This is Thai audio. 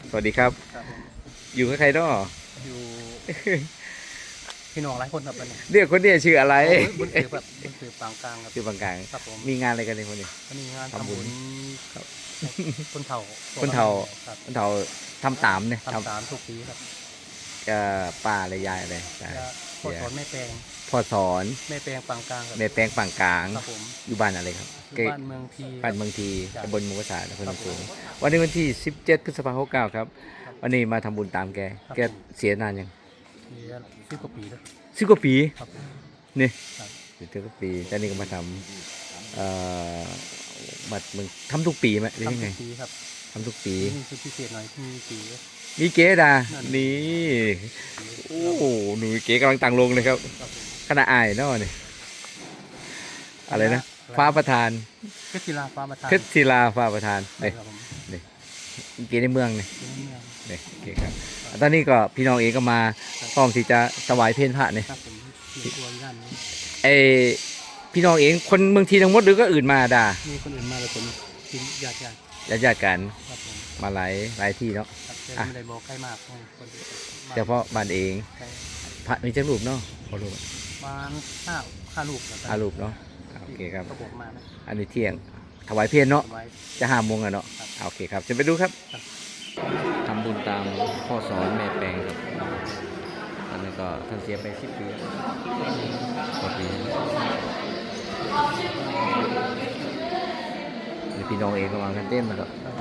สวัสดีครับครับผมอยู่กับใครด้อ อยู่พี่น้องหลายคนครับวันนี้เรียกคนเนี้ชื่ออะไร โอ้ยบุญสืบแบบบุญสืบปางกลางครับชื่อบางกลางครับผมมีงานอะไรกันในคนนี้วันนี้งานทำบุญทำบุญครับคนเฒ่าคนเฒ่าครับ คนเฒ่าทำตามเนี่ยทำตามทุกปีครับป้าอะไรยายอะไรตาย จะพ่อสอนแม่แปลง พ่อสอน แม่แปลงปางกลางครับแม่แปลงฝั่งกลาง ครับผม อยู่บ้านอะไรครับอยู่บ้านเมืองที บ้านเมืองที ครับ ตำบลมุกษาอำเภอ ครั น บ สูงวันนี้วันที่17 พฤษภาคม69ครับวันนี้มาทำบุญตามแก ครับ แกเสียนานยังมี10 กว่าปีแล้ว 10 กว่าปี ครับผม นี่ ครับ 10 กว่าปีตอนนี้ก็มาทำบัตรมึงทำทุกปีไหมหรือยัง ทำ ไง ทุกปีครับ ทำทุกปี นี่คือพิเศษหน่อยที่มีปี มีเก๋ดา นั่น นี่ โอ้โห หนูเก๋กำลังตังลงเลยครับ ครับผม ขณะอายเนาะนี่อะไรนะ ฟ้าประธาน เพชรศิลาฟ้าประธาน เพชรศิลาฟ้าประธาน ใช่ เนี่ย ครับผม เก๋ในเมืองเนี่ย เป็นเมือง เนี่ยเก๋ครับ ตอนนี้ก็พี่น้องเองก็มาพร้อมที่จะถวายเพลพระเนี่ย ครับผมเขียนตัวอยู่ด้านนี้ ไอพี่น้องเองคนเมืองทีทั้งหมดหรือก็อื่นมาด่า มีคนอื่นมาแล้วผมกินญาติ ญาติๆกัน ครับผม มาหลายที่เนาะ ครับแต่ อ่ะ ไม่ได้บอกใครมากให้คนอื่นม เฉพาะบ้านเอง ใช่ พระมีจักรูปเนาะพอรูป ประมาณห้าลูกครับ รูปเนาะโอเคครับ ก็บอกมานะ อันนี้เที่ยงถวายเพลเนาะ ไว้ จะ5 โมงอะเนาะ ครับ โอเคครับ จะไปดูครับ ครับ ทำบุญตามพ่อสอนแม่แปลงครับอันนี้ก็ท่านเสียไป10 ปีกว่าปีนี่พี่น้องเองก็มากันเต้นมาแล้ว ครับ